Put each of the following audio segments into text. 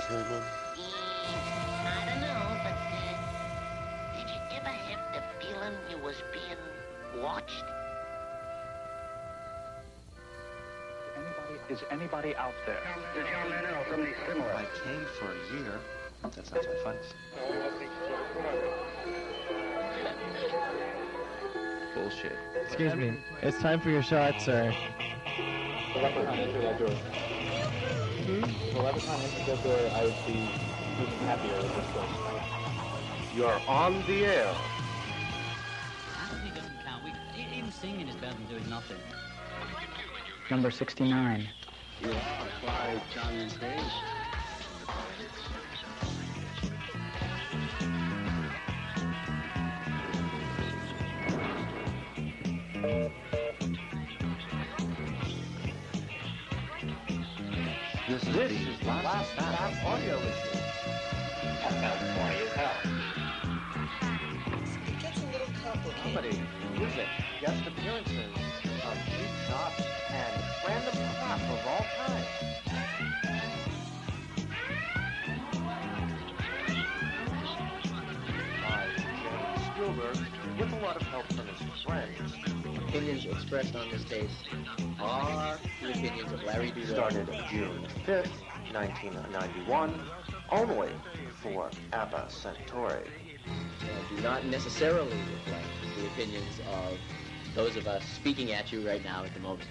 Herman? I don't know, but did you ever have the feeling you was being watched? Is anybody out there? I came for a year. That's not my fight. Bullshit. Excuse me. It's time for your shot, sir. The leprechaun entered that door. The leprechaun entered that door, I would be even happier with this place. You're on the air. Acting doesn't count. Even singing is better than doing nothing. Number 69. You are by Johnny's days. This is last BAP audio issue. That sounds funny as hell. It gets a little complicated. Comedy, music, guest appearances, cheap shots, and random crap of all kinds. By James Spielberg, with a lot of help from his friends. Opinions expressed on this case are the opinions of Larry Dudell. Started June 5th, 1991, only for ABBA Centauri. Do not necessarily reflect the opinions of those of us speaking at you right now at the moment.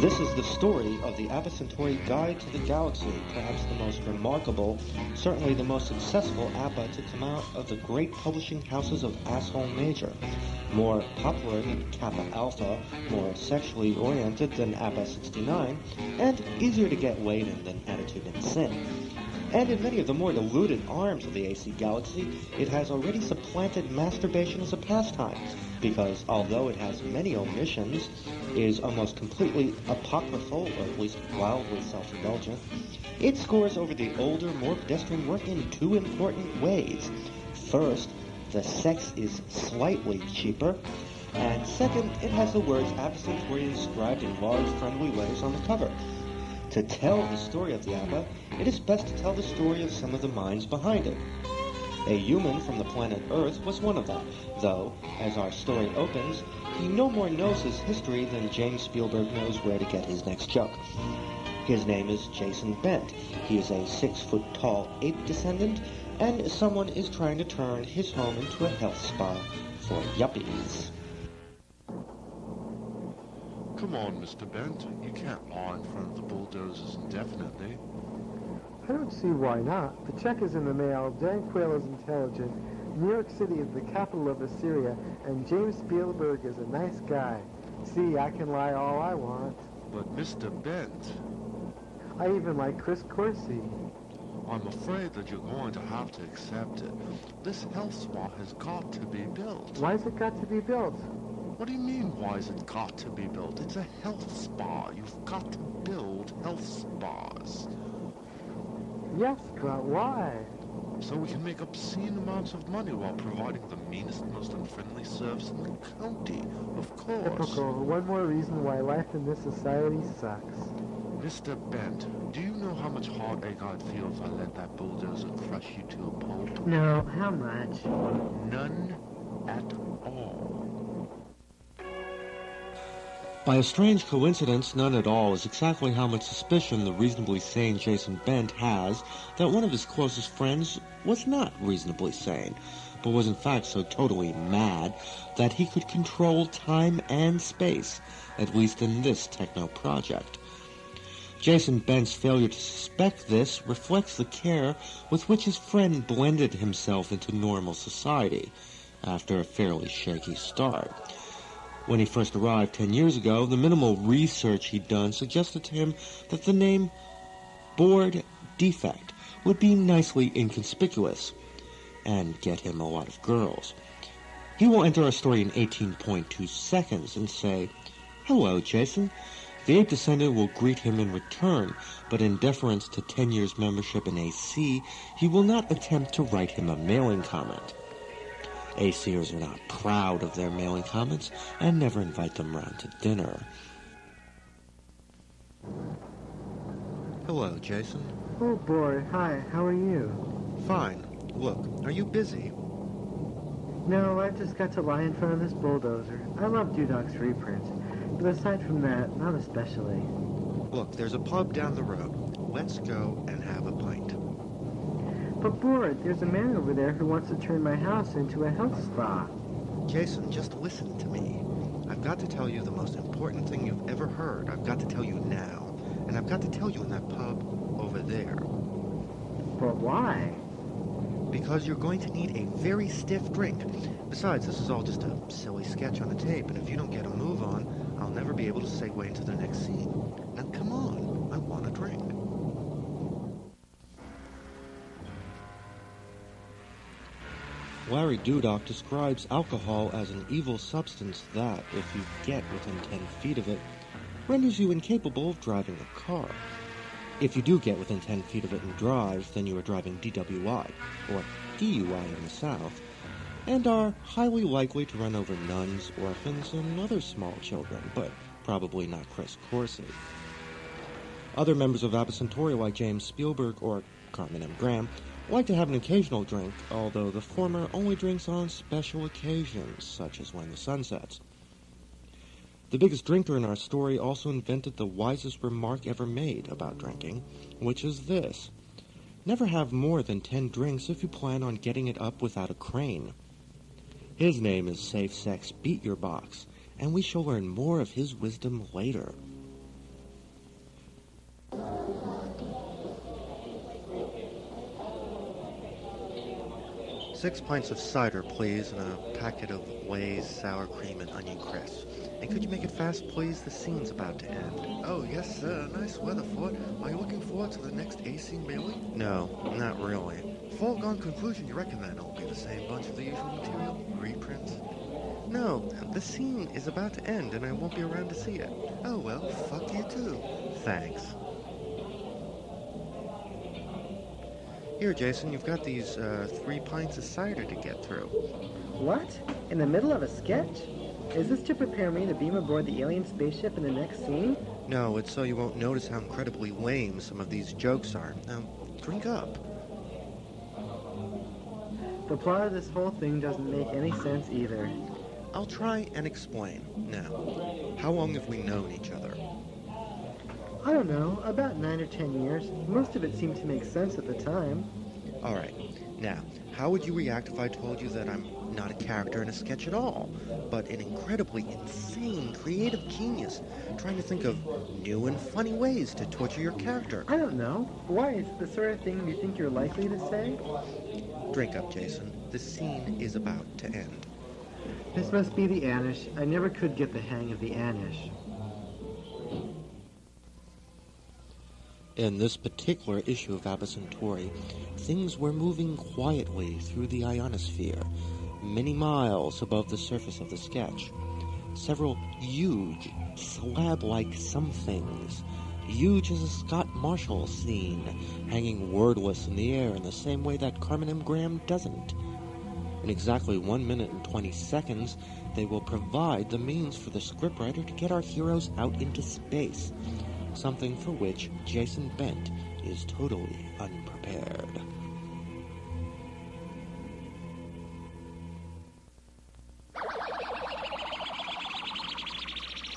This is the story of the ABBA Centauri Guide to the Galaxy, perhaps the most remarkable, certainly the most successful ABBA to come out of the great publishing houses of Asshole Major. More popular than Kappa Alpha, more sexually oriented than ABBA 69, and easier to get laid in than Attitude and Sin. And in many of the more diluted arms of the AC Galaxy, it has already supplanted masturbation as a pastime, because although it has many omissions, is almost completely apocryphal, or at least wildly self-indulgent, it scores over the older, more pedestrian work in two important ways. First, the sex is slightly cheaper, and second, it has the words ABBA Centauri inscribed in large, friendly letters on the cover. To tell the story of the ABBA, it is best to tell the story of some of the minds behind it. A human from the planet Earth was one of them, though, as our story opens, he no more knows his history than James Spielberg knows where to get his next joke. His name is Jason Bent. He is a 6-foot-tall ape descendant, and someone is trying to turn his home into a health spa for yuppies. Come on, Mr. Bent. You can't lie in front of the bulldozers indefinitely. I don't see why not. The check is in the mail, Dan Quayle is intelligent, New York City is the capital of Assyria, and James Spielberg is a nice guy. See, I can lie all I want. But Mr. Bent... I even like Chris Corsi. I'm afraid that you're going to have to accept it. This health spa has got to be built. Why's it got to be built? What do you mean, why's it got to be built? It's a health spa. You've got to build health spas. Yes, but why? So we can make obscene amounts of money while providing the meanest, most unfriendly service in the county, of course. Typical. One more reason why life in this society sucks. Mr. Bent, do you know how much heartache I'd feel if I let that bulldozer crush you to a pulp? No, how much? None at all. By a strange coincidence, none at all is exactly how much suspicion the reasonably sane Jason Bent has that one of his closest friends was not reasonably sane. but was in fact so totally mad that he could control time and space, at least in this techno project. Jason Bent's failure to suspect this reflects the care with which his friend blended himself into normal society after a fairly shaky start. When he first arrived 10 years ago, the minimal research he'd done suggested to him that the name Board Defect would be nicely inconspicuous and get him a lot of girls. He will enter our story in 18.2 seconds and say, "Hello, Jason." The ape descendant will greet him in return, but in deference to 10 years membership in AC, he will not attempt to write him a mailing comment. ACers are not proud of their mailing comments and never invite them round to dinner. Hello, Jason. Oh boy, hi, how are you? Fine. Look, are you busy? No, I just got to lie in front of this bulldozer. I love Dudok's reprints, but aside from that, not especially. Look, there's a pub down the road. Let's go and have a pint. But Board, there's a man over there who wants to turn my house into a health spa. Jason, just listen to me. I've got to tell you the most important thing you've ever heard. I've got to tell you now. And I've got to tell you in that pub over there. But why? Because you're going to need a very stiff drink. Besides, this is all just a silly sketch on a tape, and if you don't get a move on, I'll never be able to segue into the next scene. Now come on, I want a drink. Larry Dudok describes alcohol as an evil substance that, if you get within 10 feet of it, renders you incapable of driving a car. If you do get within 10 feet of it and drive, then you are driving DWI, or DUI in the South, and are highly likely to run over nuns, orphans, and other small children, but probably not Chris Corsi. Other members of BAP Centauri, like James Spielberg or Carmen M. Graham, like to have an occasional drink, although the former only drinks on special occasions, such as when the sun sets. The biggest drinker in our story also invented the wisest remark ever made about drinking, which is this: never have more than 10 drinks if you plan on getting it up without a crane. His name is Safe Sex Beat Your Box, and we shall learn more of his wisdom later. Six pints of cider, please, and a packet of Lay's sour cream and onion crisps. And could you make it fast, please? The scene's about to end. Oh, yes, sir. Nice weather for it. Are you looking forward to the next AC mailing? No, not really. Foregone conclusion, you reckon then it'll be the same bunch of the usual material? Reprints? No, the scene is about to end, and I won't be around to see it. Oh, well, fuck you too. Thanks. Here, Jason, you've got these 3 pints of cider to get through. What? In the middle of a sketch? Is this to prepare me to beam aboard the alien spaceship in the next scene? No, it's so you won't notice how incredibly lame some of these jokes are. Now, drink up. The plot of this whole thing doesn't make any sense either. I'll try and explain. Now, how long have we known each other? I don't know, about 9 or 10 years. Most of it seemed to make sense at the time. All right. Now, how would you react if I told you that I'm not a character in a sketch at all, but an incredibly insane, creative genius trying to think of new and funny ways to torture your character? I don't know. Why? Is it the sort of thing you think you're likely to say? Drink up, Jason. The scene is about to end. This must be the Anish. I never could get the hang of the Anish. In this particular issue of BAP Centauri, things were moving quietly through the ionosphere, many miles above the surface of the sketch. Several huge, slab-like somethings, huge as a Scott Marshall scene, hanging wordless in the air in the same way that Carmen M. Graham doesn't. In exactly 1 minute and 20 seconds, they will provide the means for the scriptwriter to get our heroes out into space, something for which Jason Bent is totally unprepared.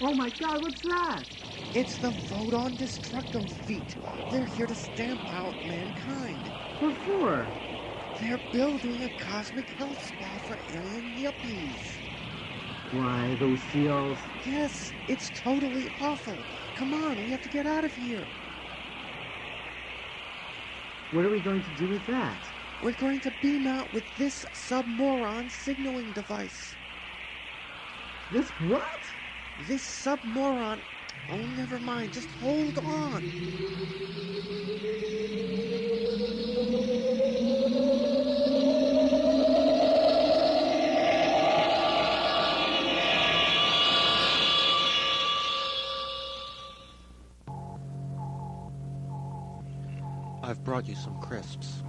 Oh my god, what's that? It's the Vote on Destructo feat. They're here to stamp out mankind. What for? They're building a cosmic health spa for alien yuppies. Why, those seals? Yes, it's totally awful. Come on, we have to get out of here. What are we going to do with that? We're going to beam out with this submoron signaling device. This what? This submoron... Oh, never mind. Just hold on. I've brought you some crisps.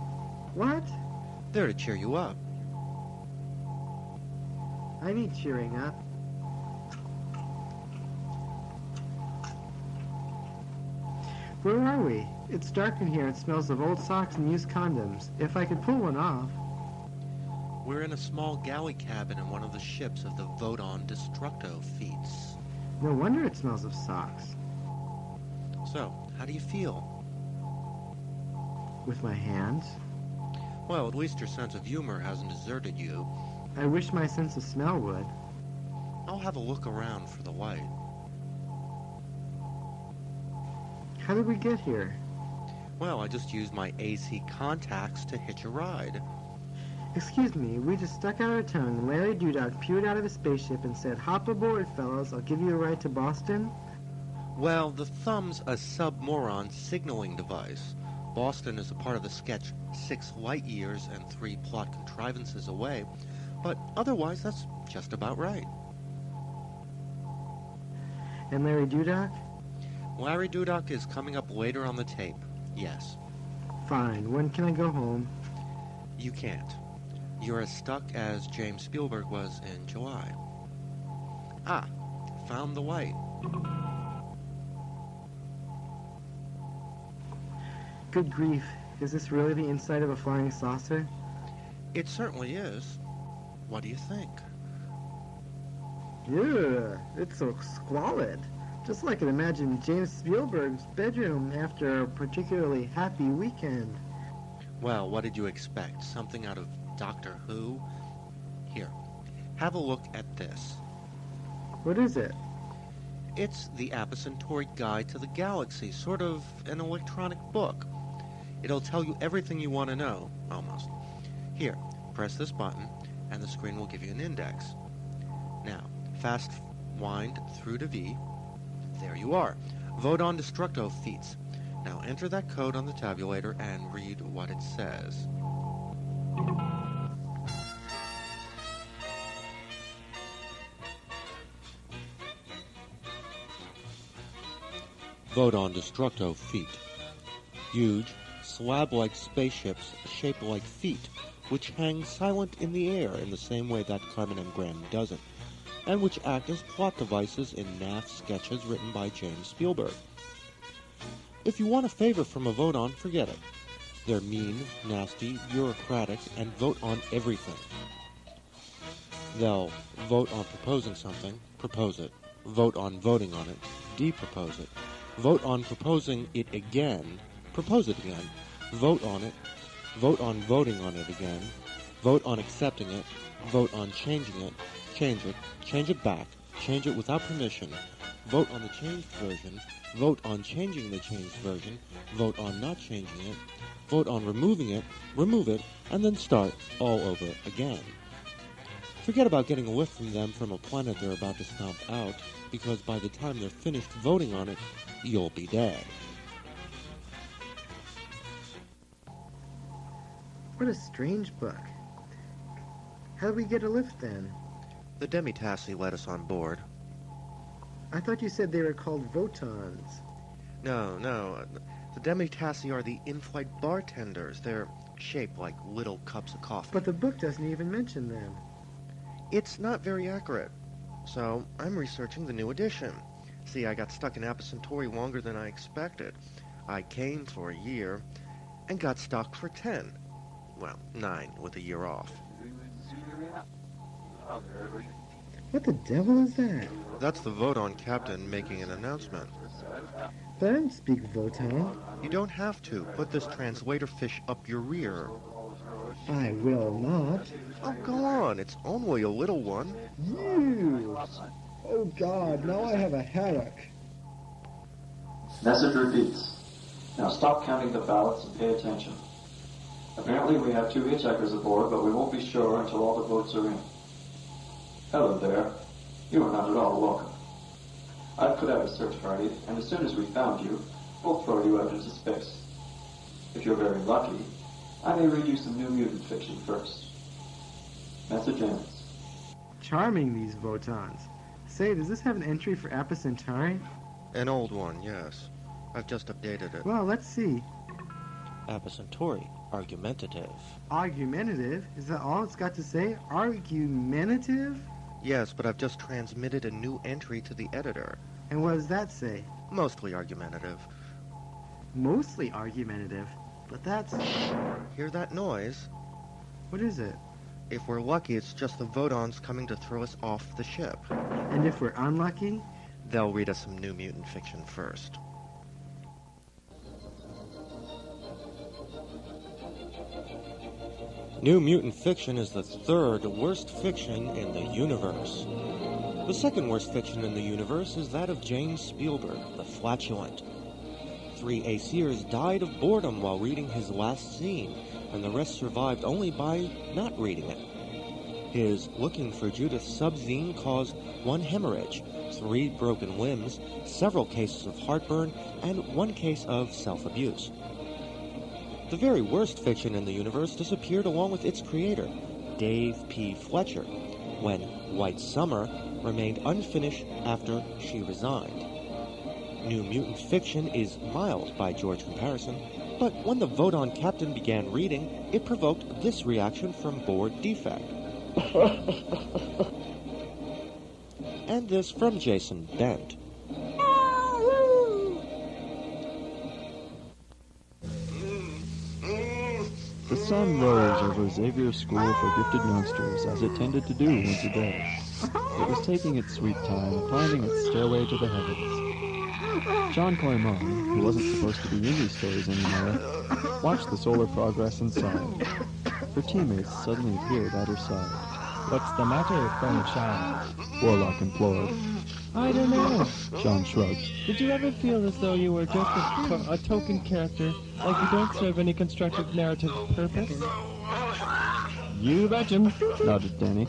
What? They're to cheer you up. I need cheering up. Where are we? It's dark in here. It smells of old socks and used condoms. If I could pull one off. We're in a small galley cabin in one of the ships of the Vodon Destructo fleets. No wonder it smells of socks. So, how do you feel? With my hands? Well, at least your sense of humor hasn't deserted you. I wish my sense of smell would. I'll have a look around for the light. How did we get here? Well, I just used my AC contacts to hitch a ride. Excuse me, we just stuck out our tongue and Larry Dudok peered out of his spaceship and said, "Hop aboard, fellows, I'll give you a ride to Boston." Well, the thumb's a submoron signaling device. Boston is a part of the sketch 6 light years and 3 plot contrivances away, but otherwise that's just about right. And Larry Dudok? Larry Dudok is coming up later on the tape, yes. Fine, when can I go home? You can't. You're as stuck as James Spielberg was in July. Ah, found the light. Good grief, is this really the inside of a flying saucer? It certainly is. What do you think? Yeah, it's so squalid. Just like I imagined James Spielberg's bedroom after a particularly happy weekend. Well, what did you expect? Something out of Doctor Who? Here, have a look at this. What is it? It's the Centauri Guide to the Galaxy, sort of an electronic book. It'll tell you everything you want to know, almost. Here, press this button, and the screen will give you an index. Now, fast wind through to V. There you are. Vodon Destructo feats. Now enter that code on the tabulator and read what it says. Vodon Destructo feet. Huge, slab-like spaceships shaped like feet, which hang silent in the air in the same way that Carmen Engram doesn't, and which act as plot devices in naff sketches written by James Spielberg. If you want a favor from a Vodon, forget it. They're mean, nasty, bureaucratic, and vote on everything. They'll vote on proposing something, propose it. Vote on voting on it, de-propose it. Vote on proposing it again, propose it again. Vote on it, vote on voting on it again. Vote on accepting it, vote on changing it, change it back, change it without permission, vote on the changed version, vote on changing the changed version, vote on not changing it, vote on removing it, remove it, and then start all over again. Forget about getting a lift from them from a planet they're about to stomp out, because by the time they're finished voting on it, you'll be dead. What a strange book. How did we get a lift then? The Demi-Tassi let us on board. I thought you said they were called Votons. No. The Demi-Tassi are the in-flight bartenders. They're shaped like little cups of coffee. But the book doesn't even mention them. It's not very accurate. So, I'm researching the new edition. See, I got stuck in Centauri longer than I expected. I came for a year, and got stuck for 10. Well, 9 with a year off. What the devil is that? That's the Vodon captain making an announcement. But I don't speak Voton. You don't have to. Put this translator fish up your rear. I will not. Oh, go on. It's only a little one. You! Oh, God, now I have a headache. Message repeats. Now stop counting the ballots and pay attention. Apparently we have 2 hitchhikers aboard, but we won't be sure until all the votes are in. Hello there. You are not at all welcome. I've put out a search party, and as soon as we found you, we'll throw you out into space. If you're very lucky, I may read you some New Mutant fiction first. Message ends. Charming, these Votons. Say, does this have an entry for APA Centauri? An old one, yes. I've just updated it. Well, let's see. APA Centauri, argumentative. Argumentative? Is that all it's got to say? Argumentative? Yes, but I've just transmitted a new entry to the editor. And what does that say? Mostly argumentative. Mostly argumentative? But that's... Hear that noise? What is it? If we're lucky, it's just the Votons coming to throw us off the ship. And if we're unlucky? They'll read us some New Mutant fiction first. New Mutant fiction is the 3rd worst fiction in the universe. The 2nd worst fiction in the universe is that of James Spielberg, The Flatulent. 3 ACers died of boredom while reading his last scene, and the rest survived only by not reading it. His Looking for Judith sub-zine caused 1 hemorrhage, 3 broken limbs, several cases of heartburn, and 1 case of self-abuse. The very worst fiction in the universe disappeared along with its creator, Dave P. Fletcher, when White Summer remained unfinished after she resigned. New Mutant fiction is mild by George comparison, but when the Voton captain began reading, it provoked this reaction from board defect. And this from Jason Bent. The sun rose over Xavier's School for Gifted Youngsters, as it tended to do once a day. It was taking its sweet time, climbing its stairway to the heavens. John Clermont, who wasn't supposed to be in these stories anymore, watched the solar progress and sighed. Her teammates suddenly appeared at her side. What's the matter, friend child? Warlock implored. I don't know. John shrugged. Did you ever feel as though you were just a token character, like you don't serve any constructive narrative purpose? You betcha, nodded Danny.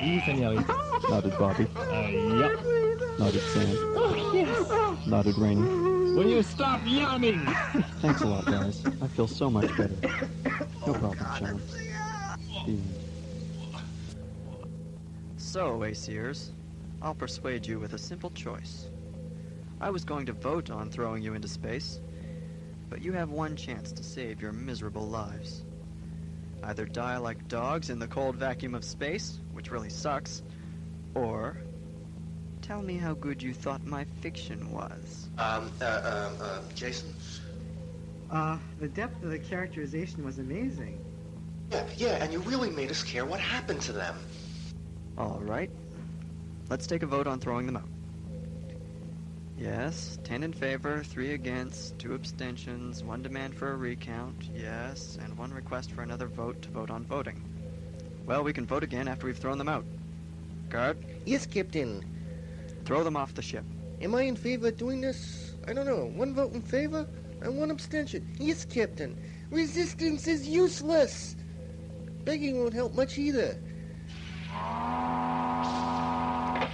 Ethan Yelly. Nodded Bobby. Yep. Nodded Sam. Oh, yes. Nodded Rainey. Will you stop yawning? Thanks a lot, guys. I feel so much better. No problem, John. The end. So, ACers, I'll persuade you with a simple choice. I was going to vote on throwing you into space, but you have 1 chance to save your miserable lives. Either die like dogs in the cold vacuum of space, which really sucks, or tell me how good you thought my fiction was. Jason? The depth of the characterization was amazing. Yeah, and you really made us care what happened to them. All right. Let's take a vote on throwing them out. Yes, 10 in favor, 3 against, 2 abstentions, 1 demand for a recount, yes, and 1 request for another vote to vote on voting. Well, we can vote again after we've thrown them out. Guard? Yes, Captain. Throw them off the ship. Am I in favor of doing this? I don't know. 1 vote in favor and 1 abstention. Yes, Captain. Resistance is useless. Begging won't help much either.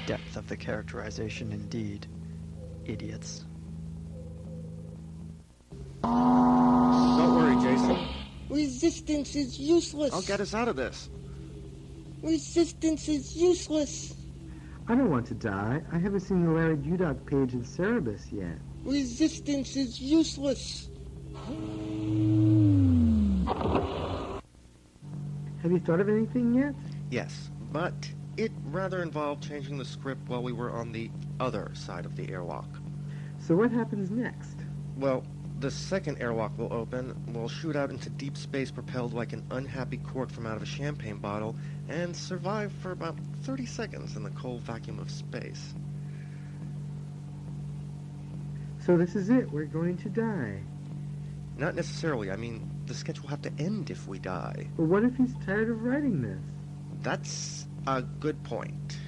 Depth of the characterization, indeed. Idiots. Don't worry, Jason. Resistance is useless. I'll get us out of this. Resistance is useless. I don't want to die. I haven't seen the Larry Udog page in Cerebus yet. Resistance is useless. Have you thought of anything yet? Yes, but it rather involved changing the script while we were on the other side of the airlock. So what happens next? Well, the second airlock will open, we'll shoot out into deep space propelled like an unhappy cork from out of a champagne bottle, and survive for about 30 seconds in the cold vacuum of space. So this is it, we're going to die. Not necessarily, I mean, the sketch will have to end if we die. But what if he's tired of writing this? That's a good point.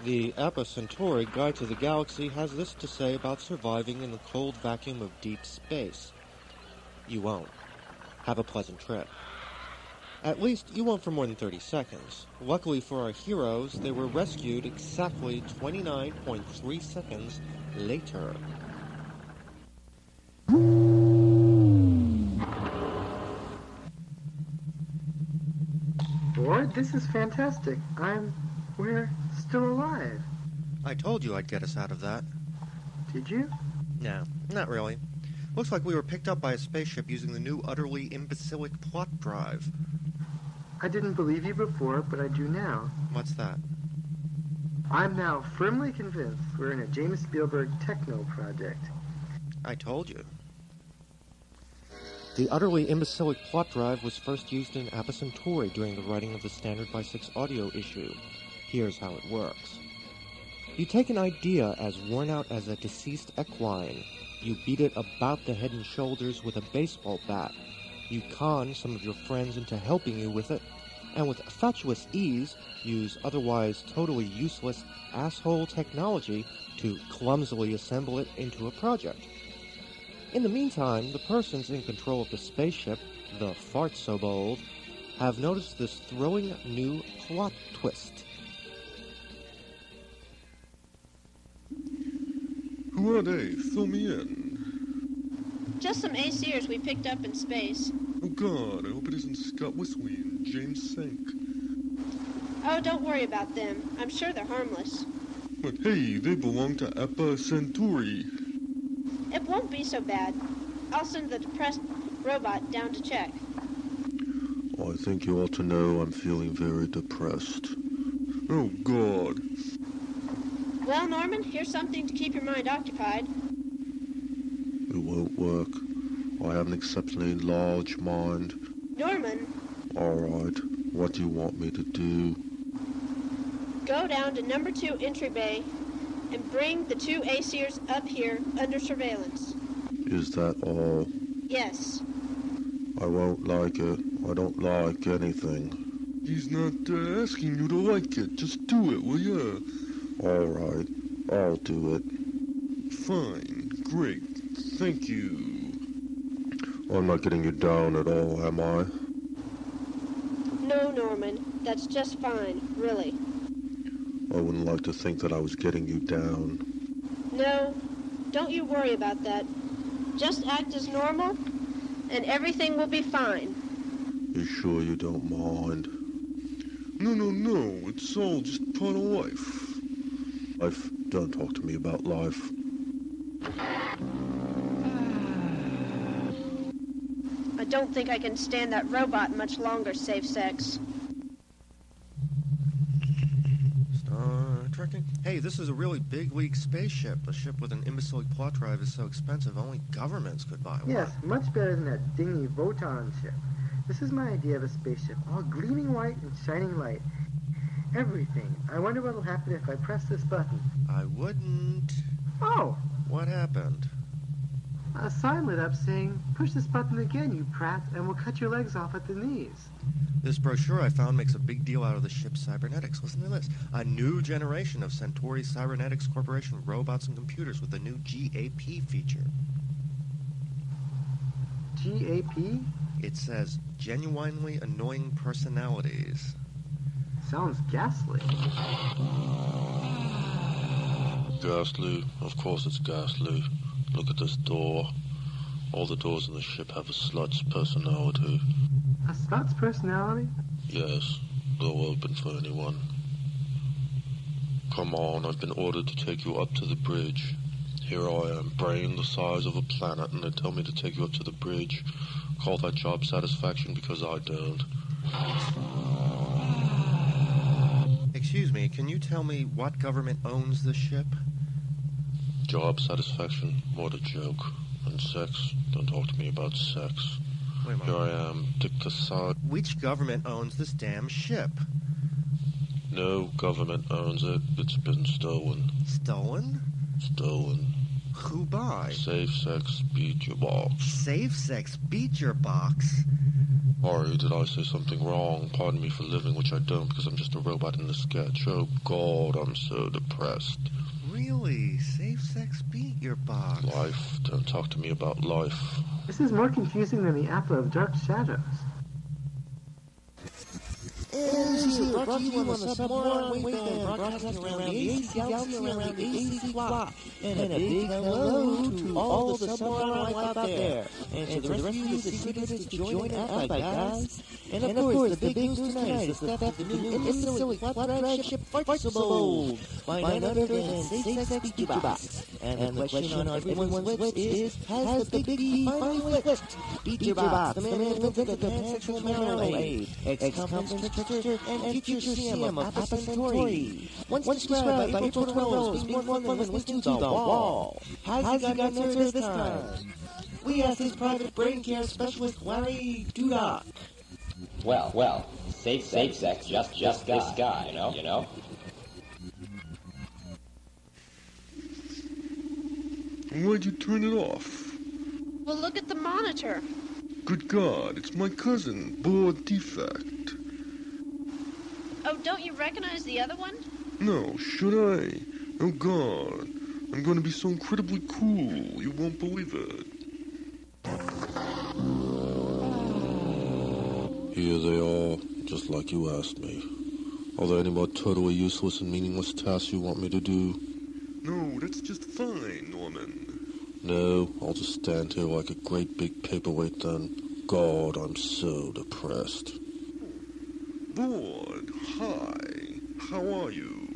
The APA Centauri Guide to the Galaxy has this to say about surviving in the cold vacuum of deep space. You won't. Have a pleasant trip. At least, you won't for more than 30 seconds. Luckily for our heroes, they were rescued exactly 29.3 seconds later. Boyd, this is fantastic. We're still alive. I told you I'd get us out of that. Did you? No, not really. Looks like we were picked up by a spaceship using the new utterly imbecilic plot drive. I didn't believe you before, but I do now. What's that? I'm now firmly convinced we're in a James Spielberg techno project. I told you. The utterly imbecilic plot drive was first used in APA Centauri during the writing of the Standard by 6 audio issue. Here's how it works. You take an idea as worn out as a deceased equine. You beat it about the head and shoulders with a baseball bat. You con some of your friends into helping you with it, and with fatuous ease, use otherwise totally useless asshole technology to clumsily assemble it into a project. In the meantime, the persons in control of the spaceship, the fart-so-bold, have noticed this thrilling new plot twist. Who are they? Fill me in. Just some ACers we picked up in space. Oh God, I hope it isn't Scott Whistling and James Sank. Oh, don't worry about them. I'm sure they're harmless. But hey, they belong to APA Centauri. It won't be so bad. I'll send the depressed robot down to check. I think you ought to know I'm feeling very depressed. Oh God. Well, Norman, here's something to keep your mind occupied. It won't work. I have an exceptionally large mind. Norman. All right. What do you want me to do? Go down to number 2 entry bay and bring the 2 ACers up here under surveillance. Is that all? Yes. I won't like it. I don't like anything. He's not asking you to like it. Just do it, will ya? All right. I'll do it. Fine. Great. Thank you. I'm not getting you down at all, am I? No, Norman. That's just fine, really. I wouldn't like to think that I was getting you down. No, don't you worry about that. Just act as normal, and everything will be fine. You sure you don't mind? No. It's all just part of life. Life? Don't talk to me about life. I don't think I can stand that robot much longer, Safe Sex. Star Trekking? Hey, this is a really big league spaceship. A ship with an imbecilic plot drive is so expensive, only governments could buy one. Yes, much better than that dingy Voton ship. This is my idea of a spaceship, all gleaming white and shining light. Everything. I wonder what'll happen if I press this button. I wouldn't. Oh! What happened? A sign lit up saying, "Push this button again, you prat, and we'll cut your legs off at the knees." This brochure I found makes a big deal out of the ship's cybernetics. Listen to this. A new generation of Centauri Cybernetics Corporation robots and computers with a new GAP feature. GAP? It says, genuinely annoying personalities. Sounds ghastly. Ghastly? Of course it's ghastly. Look at this door. All the doors in the ship have a slut's personality. A slut's personality? Yes, they'll open for anyone. Come on, I've been ordered to take you up to the bridge. Here I am, brain the size of a planet, and they tell me to take you up to the bridge. Call that job satisfaction because I don't. Excuse me, can you tell me what government owns this ship? Job satisfaction? What a joke. And sex? Don't talk to me about sex. Wait a Here moment. I am, Dick Tassad. Which government owns this damn ship? No, government owns it. It's been stolen. Stolen? Stolen. Who by? Safe sex beat your box. Safe sex beat your box? Sorry, did I say something wrong? Pardon me for living, which I don't because I'm just a robot in the sketch. Oh God, I'm so depressed. Really? Safe sex beat your box? Life. Don't talk to me about life. This is more confusing than the apple of dark shadows. Brought to you on the submarine waveband, broadcasting around the AC galaxy, around the AC clock. And a big hello to all the submarine life out there. And to the rest of you, the secrets to join at my guys. And of course, the big news tonight is the theft of the new instantly flat drag ship Farcible by none other than Safe Sex Beat Your Box. And the question on everyone's lips is, has the big B finally flipped? Beat Your Box, the man who invented the pansexual marital aid, ex-conference and future CM of BAP Centauri. Once described by April Torello as being more fun than listening to the wall. How's he got an answer this time? We asked his private brain care specialist, Larry Dudock. Well, safe sex, just this guy, you know? Why'd you turn it off? Well, look at the monitor. Good God, it's my cousin, board defect. Oh, don't you recognize the other one? No, should I? Oh God, I'm going to be so incredibly cool, you won't believe it. Here they are, just like you asked me. Are there any more totally useless and meaningless tasks you want me to do? No, that's just fine, Norman. No, I'll just stand here like a great big paperweight then. God, I'm so depressed. Lord, hi. How are you?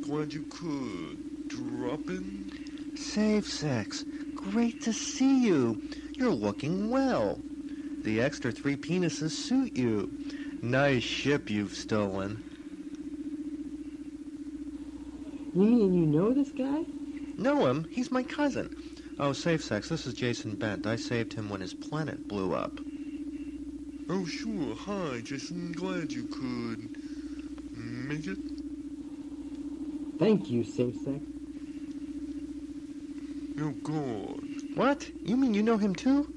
Glad you could drop in? Safe sex. Great to see you. You're looking well. The extra 3 penises suit you. Nice ship you've stolen. You mean you know this guy? Know him? He's my cousin. Oh, Safe Sex, this is Jason Bent. I saved him when his planet blew up. Oh, sure. Hi, Jason. Glad you could make it. Thank you, Safe Sex. Oh, God. What? You mean you know him too?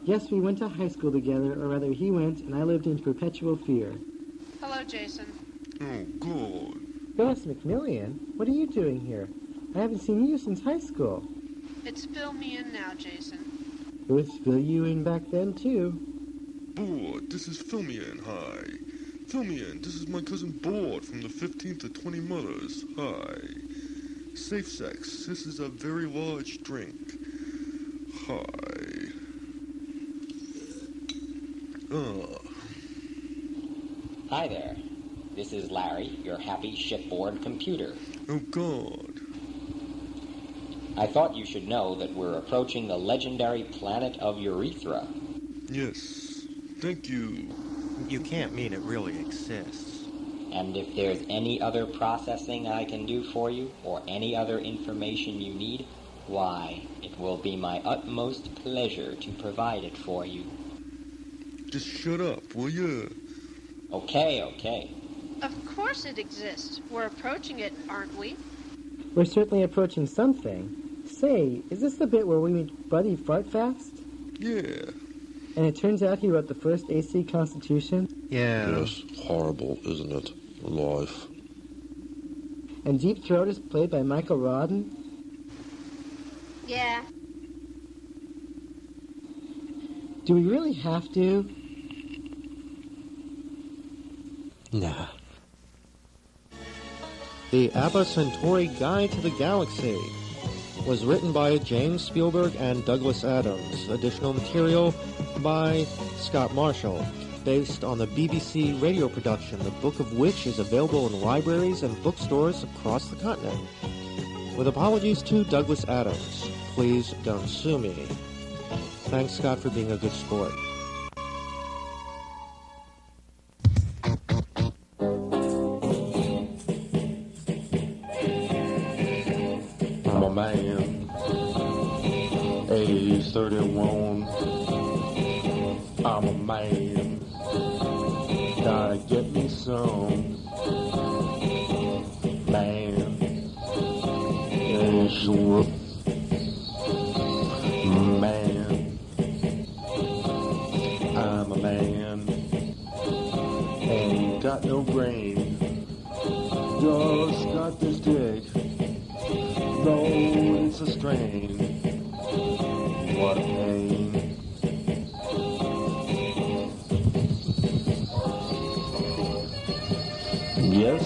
Yes, we went to high school together, or rather he went, and I lived in perpetual fear. Hello, Jason. Oh, God. Phyllis McMillian? What are you doing here? I haven't seen you since high school. It's fill me in now, Jason. It was fill you in back then, too. Board, this is Fill Me In, hi. Fill Me In, this is my cousin Board from the 15th to 20 Mothers, hi. Safe Sex, this is a very large drink, hi. Hi there. This is Larry, your happy shipboard computer. Oh, God. I thought you should know that we're approaching the legendary planet of Urethra. Yes. Thank you. You can't mean it really exists. And if there's any other processing I can do for you, or any other information you need, why, it will be my utmost pleasure to provide it for you. Just shut up, will you? Okay. Of course it exists. We're approaching it, aren't we? We're certainly approaching something. Say, is this the bit where we meet Buddy Fartfast? Yeah. And it turns out he wrote the first AC Constitution? Yeah. Yes, horrible, isn't it? Life. And Deep Throat is played by Michael Rodden? Yeah. Do we really have to? Nah. The ABBA Centauri Guide to the Galaxy was written by James Spielberg and Douglas Adams. Additional material by Scott Marshall, based on the BBC radio production, the book of which is available in libraries and bookstores across the continent. With apologies to Douglas Adams. Please don't sue me. Thanks, Scott, for being a good sport. I'm a man, age 31, I'm a man, gotta get me song. Man, yes, whoop. Man, I'm a man. Ain't got no brain. Just got this dick. Though it's a strain. What a pain. Yes,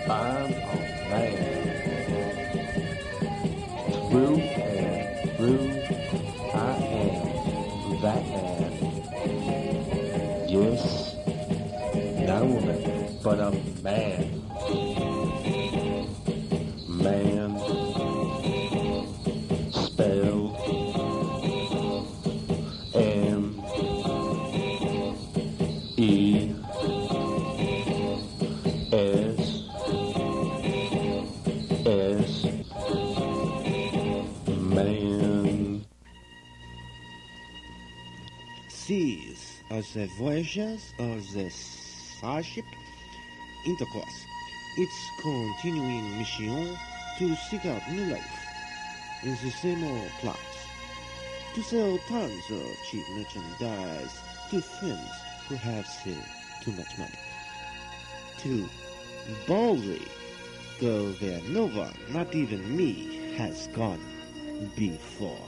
I'm a man. True and true, I am that man. Yes, not a woman, but a man. Man, spelled M-E-S, man. These are the voyages of the Starship Intercourse. Its continuing mission to seek out new life in the same old plots. To sell tons of cheap merchandise to friends who have still too much money. To boldly go where no one, not even me, has gone before.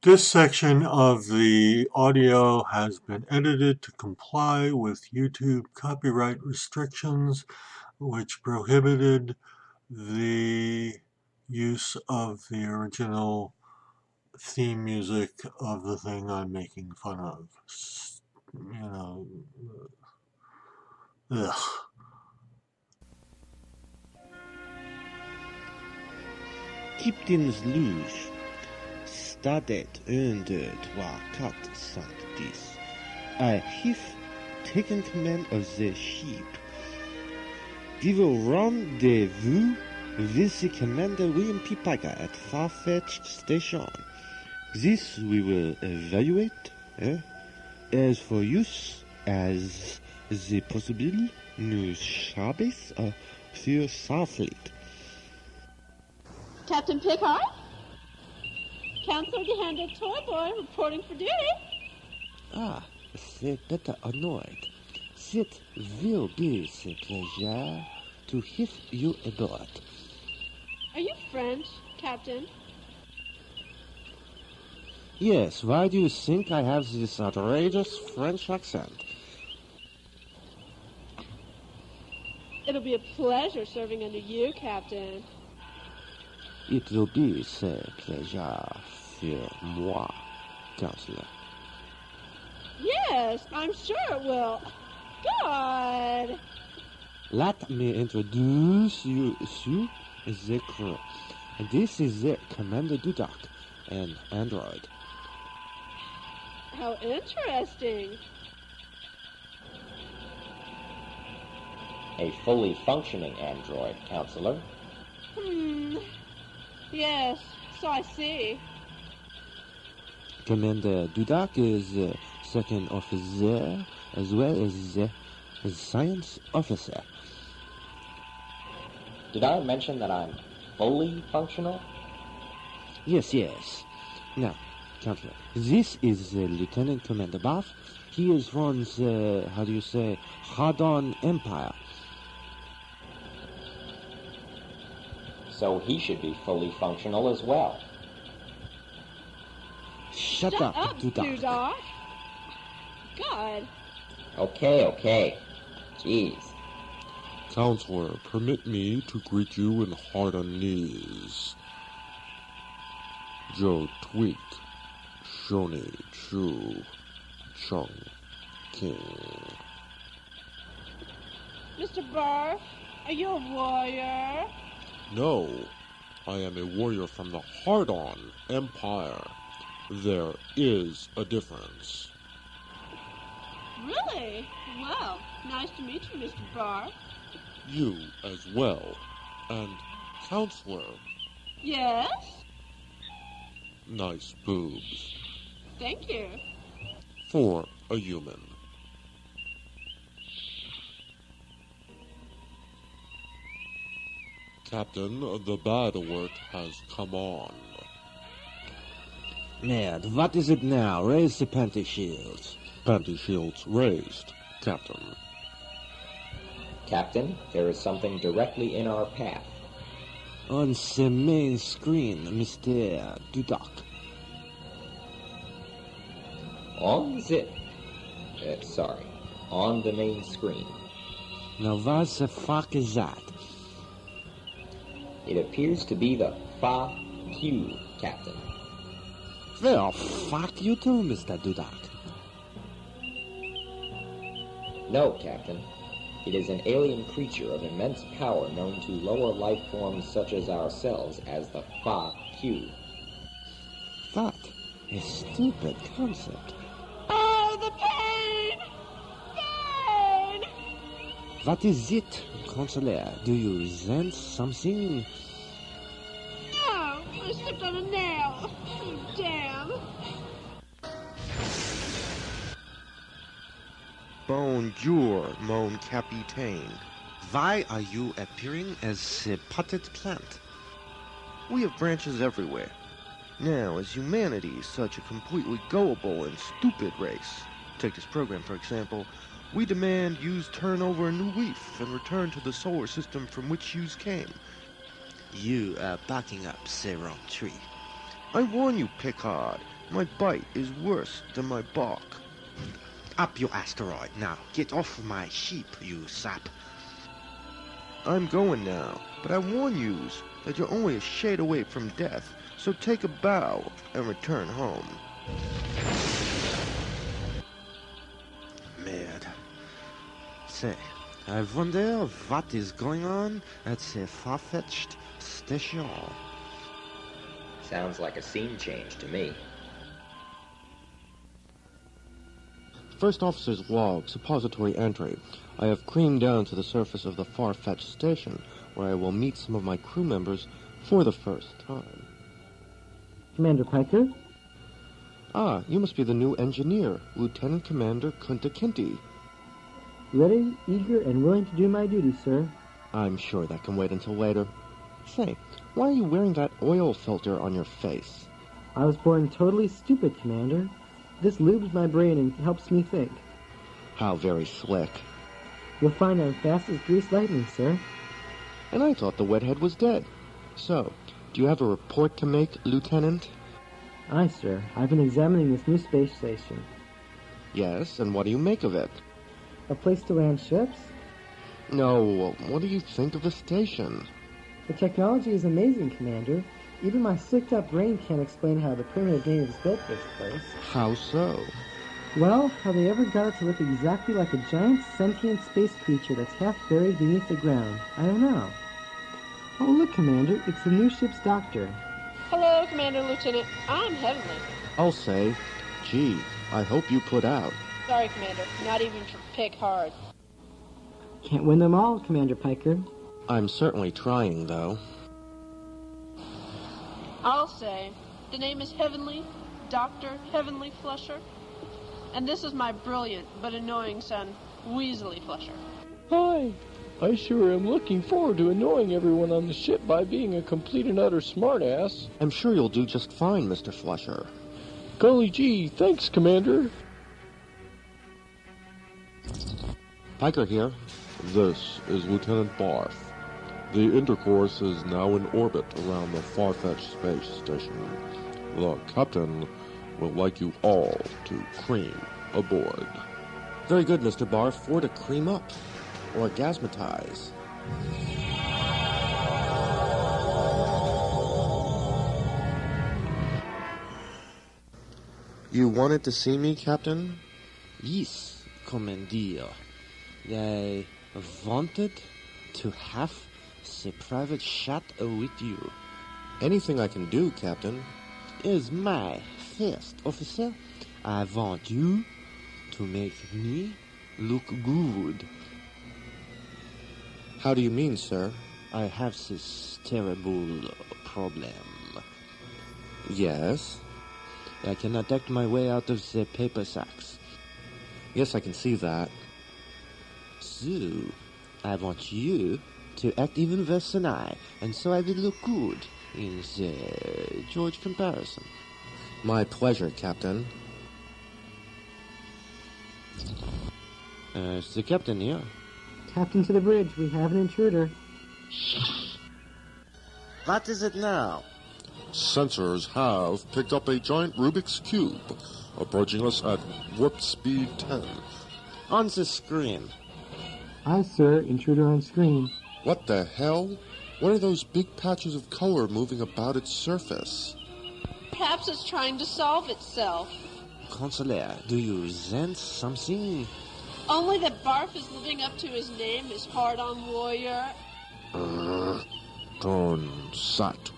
This section of the audio has been edited to comply with YouTube copyright restrictions, which prohibited the use of the original theme music of the thing I'm making fun of. You know, ugh. Captain's Luge started under 370. I have taken command of the ship. We will rendezvous with the Commander William P. Parker at Farfetch Station. This we will evaluate as for use as the possible new starbase for Starfleet. Captain Picard? Counselor Gehander Toyboy reporting for duty. Ah, c'est better annoyed. It will be a pleasure to have you aboard. Are you French, Captain? Yes, why do you think I have this outrageous French accent? It'll be a pleasure serving under you, Captain. It will be a pleasure for moi, Counselor. Yes, I'm sure it will. God! Let me introduce you to the crew. This is the Commander Dudak, an android. How interesting. A fully functioning android, Counselor. Yes, so I see. Commander Dudak is the second officer as well as the science officer. Did I mention that I'm fully functional? Yes. Now, Counselor, this is Lieutenant Commander Bath. He is from the, Hadon Empire. So he should be fully functional as well. Shut up, Dudak. God. Okay. Jeez. Counselor, permit me to greet you in Hardonese. Joe Tweet, Shoni Chu, Chung King. Mr. Barf, are you a warrior? No, I am a warrior from the Hardon Empire. There is a difference. Really? Well, nice to meet you, Mr. Barf. You as well. And, Counselor. Yes? Nice boobs. Thank you. for a human. Captain, the bad alert has come on. Ned, what is it now? Raise the panty shields. Panty shields raised, Captain. Captain, there is something directly in our path. On the main screen, Mr. Dudok. On the main screen. Now what the fuck is that? It appears to be the FA-Q, Captain. Well, fuck you too, Mr. Dudok. No, Captain. It is an alien creature of immense power known to lower life forms such as ourselves as the FA-Q. What a stupid concept. Oh, the pain! Pain! What is it, Consular? Do you sense something? No, I stepped on a nail. Damn. Bonjour, mon capitaine. Why are you appearing as a potted plant? We have branches everywhere. Now, as humanity is such a completely gullible and stupid race, take this program for example, we demand yous turn over a new leaf and return to the solar system from which yous came. You are backing up the wrong tree. I warn you, Picard, my bite is worse than my bark. Up your asteroid. Now, get off my sheep, you sap. I'm going now, but I warn yous that you're only a shade away from death, so take a bow and return home. Merde. Say, I wonder what is going on at the far-fetched station. Sounds like a scene change to me. First officer's log, suppository entry. I have creamed down to the surface of the far-fetched station, where I will meet some of my crew members for the first time. Commander Piker? Ah, you must be the new engineer, Lieutenant Commander Kunta Kinte. Ready, eager, and willing to do my duty, sir. I'm sure that can wait until later. Say, why are you wearing that oil filter on your face? I was born totally stupid, Commander. This lubes my brain and helps me think. How very slick. You'll find I'm fast as greased lightning, sir. And I thought the wedhead was dead. So, do you have a report to make, Lieutenant? Aye, sir. I've been examining this new space station. Yes, and what do you make of it? A place to land ships? No, what do you think of the station? The technology is amazing, Commander. Even my slicked-up brain can't explain how the primitive natives built this place. How so? Well, how they ever got it to look exactly like a giant sentient space creature that's half buried beneath the ground, I don't know. Oh, look, Commander, it's the new ship's doctor. Hello, Commander Lieutenant. I'm Heavenly. I'll say, gee, I hope you put out. Sorry, Commander. Not even for pick hard. Can't win them all, Commander Piker. I'm certainly trying, though. I'll say, the name is Heavenly, Dr. Heavenly Flusher, and this is my brilliant but annoying son, Weasley Flusher. Hi. I sure am looking forward to annoying everyone on the ship by being a complete and utter smartass. I'm sure you'll do just fine, Mr. Flusher. Golly gee, thanks, Commander. Piker here. This is Lieutenant Barth. The intercourse is now in orbit around the far-fetched space station. The captain would like you all to cream aboard. Very good, Mr. Barth. For to cream up. Orgasmatize. You wanted to see me, Captain? Yes, Commandeer. I wanted to have a private chat with you. Anything I can do, Captain. Is my first officer. I want you to make me look good. How do you mean, sir? I have this terrible problem. Yes? I cannot deck my way out of the paper sacks. Yes, I can see that. So, I want you to act even worse than I, and so I will look good in the George comparison. My pleasure, Captain. It's the captain here. Captain to the bridge, we have an intruder. What is it now? Sensors have picked up a giant Rubik's Cube, approaching us at warp speed 10. On the screen. Aye, sir. Intruder on screen. What the hell? What are those big patches of color moving about its surface? Perhaps it's trying to solve itself. Consular, do you sense something? Only that Barf is living up to his name, his hard-on warrior. Turn, sat,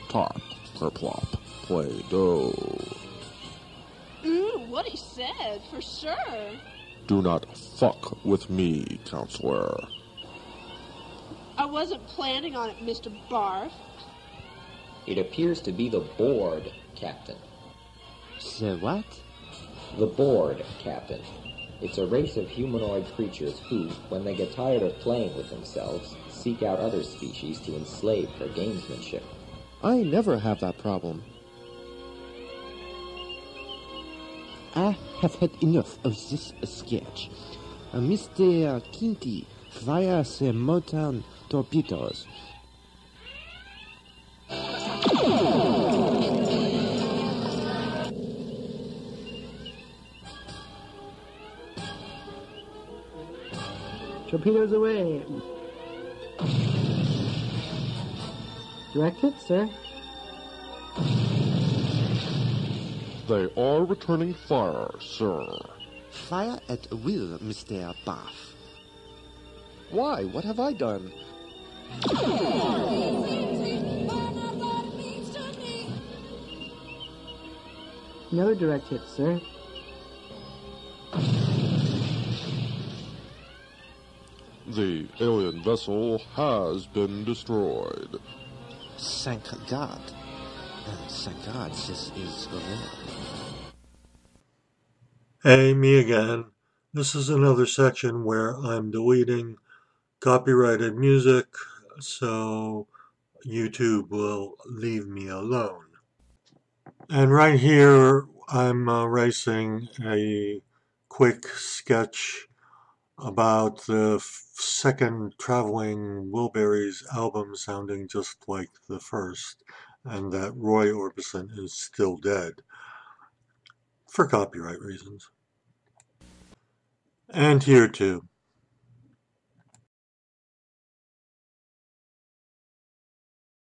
top, kerplop, play, do. Ooh, what he said, for sure. Do not fuck with me, counselor. I wasn't planning on it, Mr. Barf. It appears to be the board, Captain. The what? The board, Captain. It's a race of humanoid creatures who, when they get tired of playing with themselves, seek out other species to enslave for gamesmanship. I never have that problem. I have had enough of this sketch. Mr. Kinty, fire the Motown torpedoes. Torpedoes away. Direct hit, sir. They are returning fire, sir. Fire at will, Mr. Bath. Why? What have I done? Another direct hit, sir. The alien vessel has been destroyed. Thank God. Thank God this is over. Hey, me again. This is another section where I'm deleting copyrighted music, so YouTube will leave me alone. And right here, I'm racing a quick sketch about the second Traveling Wilburys album sounding just like the first, and that Roy Orbison is still dead, for copyright reasons. And here too.